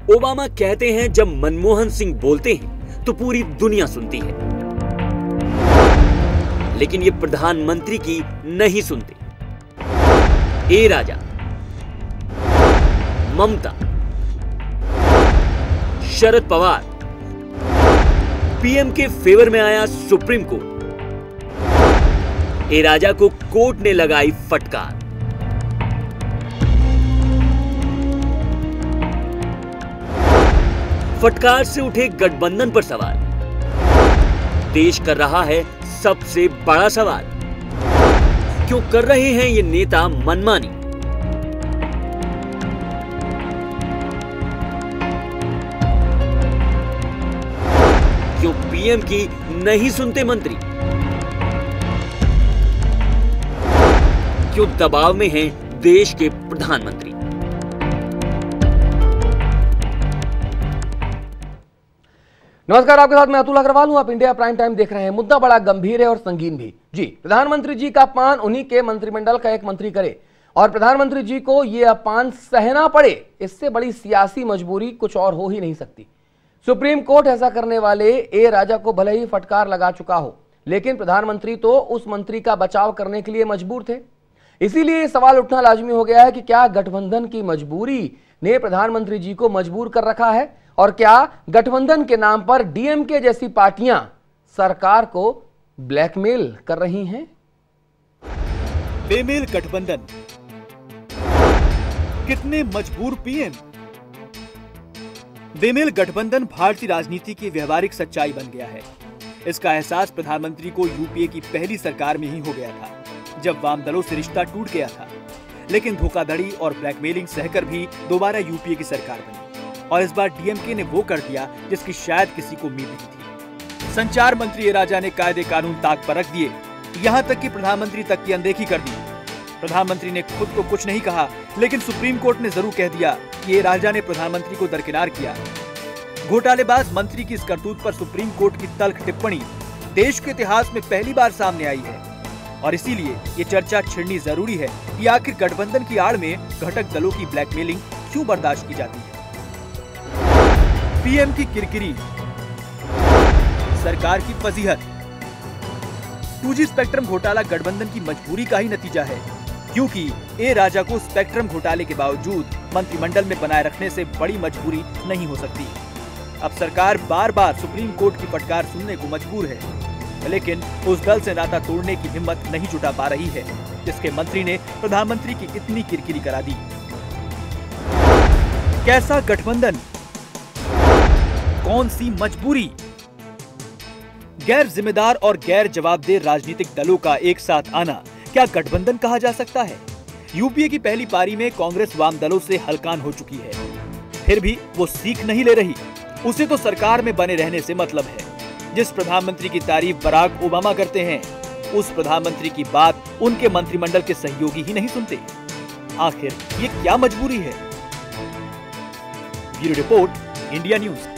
Obama कहते हैं जब मनमोहन सिंह बोलते हैं तो पूरी दुनिया सुनती है, लेकिन ये प्रधानमंत्री की नहीं सुनते। ए राजा, ममता, शरद पवार, पीएम के फेवर में आया सुप्रीम कोर्ट। ए राजा को कोर्ट ने लगाई फटकार। फटकार से उठे गठबंधन पर सवाल। देश कर रहा है सबसे बड़ा सवाल, क्यों कर रहे हैं ये नेता मनमानी? क्यों पीएम की नहीं सुनते मंत्री? क्यों दबाव में हैं देश के प्रधानमंत्री? नमस्कार, आपके साथ मैं अतुल अग्रवाल हूं। आप इंडिया प्राइम टाइम देख रहे हैं। मुद्दा बड़ा गंभीर है और संगीन भी। जी, प्रधानमंत्री जी का अपमान उन्हीं के मंत्रिमंडल का एक मंत्री करे और प्रधानमंत्री जी को यह अपमान सहना पड़े, इससे बड़ी सियासी मजबूरी कुछ और हो ही नहीं सकती। सुप्रीम कोर्ट ऐसा करने वाले ए राजा को भले ही फटकार लगा चुका हो, लेकिन प्रधानमंत्री तो उस मंत्री का बचाव करने के लिए मजबूर थे। इसीलिए सवाल उठना लाजमी हो गया है कि क्या गठबंधन की मजबूरी ने प्रधानमंत्री जी को मजबूर कर रखा है, और क्या गठबंधन के नाम पर डीएमके जैसी पार्टियां सरकार को ब्लैकमेल कर रही हैं? बेमेल गठबंधन, कितने मजबूर पीएम। बेमेल गठबंधन भारतीय राजनीति की व्यवहारिक सच्चाई बन गया है। इसका एहसास प्रधानमंत्री को यूपीए की पहली सरकार में ही हो गया था, जब वाम दलों से रिश्ता टूट गया था। लेकिन धोखाधड़ी और ब्लैकमेलिंग सहकर भी दोबारा यूपीए की सरकार बनी, और इस बार डीएमके ने वो कर दिया जिसकी शायद किसी को उम्मीद नहीं थी। संचार मंत्री ए राजा ने कायदे कानून ताक पर रख दिए, यहां तक कि प्रधानमंत्री तक की अनदेखी कर दी। प्रधानमंत्री ने खुद को कुछ नहीं कहा, लेकिन सुप्रीम कोर्ट ने जरूर कह दिया कि ए राजा ने प्रधानमंत्री को दरकिनार किया। घोटालेबाज मंत्री की इस करतूत पर सुप्रीम कोर्ट की तल्ख टिप्पणी देश के इतिहास में पहली बार सामने आई है, और इसीलिए ये चर्चा छिड़नी जरूरी है कि आखिर गठबंधन की आड़ में घटक दलों की ब्लैकमेलिंग क्यों बर्दाश्त की जाती है। पीएम की किरकिरी, सरकार की फजीहत। 2G स्पेक्ट्रम घोटाला गठबंधन की मजबूरी का ही नतीजा है, क्योंकि ए राजा को स्पेक्ट्रम घोटाले के बावजूद मंत्रिमंडल में बनाए रखने से बड़ी मजबूरी नहीं हो सकती। अब सरकार बार बार सुप्रीम कोर्ट की फटकार सुनने को मजबूर है, लेकिन उस दल से नाता तोड़ने की हिम्मत नहीं जुटा पा रही है जिसके मंत्री ने प्रधानमंत्री की इतनी किरकिरी करा दी। कैसा गठबंधन, कौन सी मजबूरी? गैर जिम्मेदार और गैर जवाबदेह राजनीतिक दलों का एक साथ आना क्या गठबंधन कहा जा सकता है? यूपीए की पहली पारी में कांग्रेस वाम दलों से हलकान हो चुकी है, फिर भी वो सीख नहीं ले रही। उसे तो सरकार में बने रहने से मतलब है। जिस प्रधानमंत्री की तारीफ बराक ओबामा करते हैं, उस प्रधानमंत्री की बात उनके मंत्रिमंडल के सहयोगी ही नहीं सुनते। आखिर ये क्या मजबूरी है? Bureau report, India news.